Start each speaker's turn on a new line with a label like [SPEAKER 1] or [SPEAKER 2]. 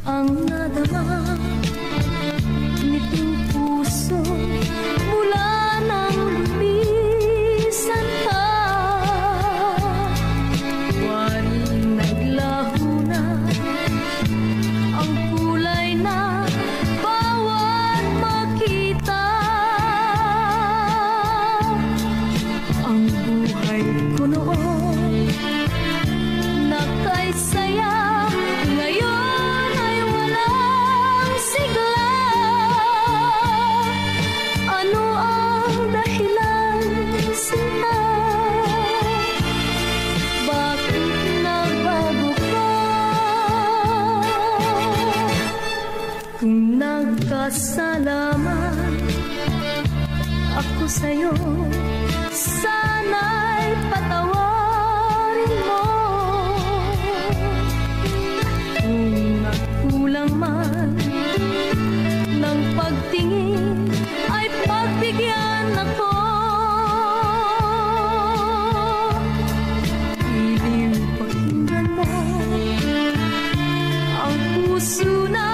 [SPEAKER 1] ang nadama nitong puso mula nang lumisan ka. Waring naglaho na ang kulay na bawat makita. Ang buhay ko noon nakaisaya, ngayon ay walang sigla. Ano ang dahilan, sinta? Bakit nagbago ka? Kung nagkasalaman ako sa'yo, sana'y patawarin mo. Kung nagkulang man ng pagtingin, ay pagbigyan ako. Piling pakinggan mo ang puso na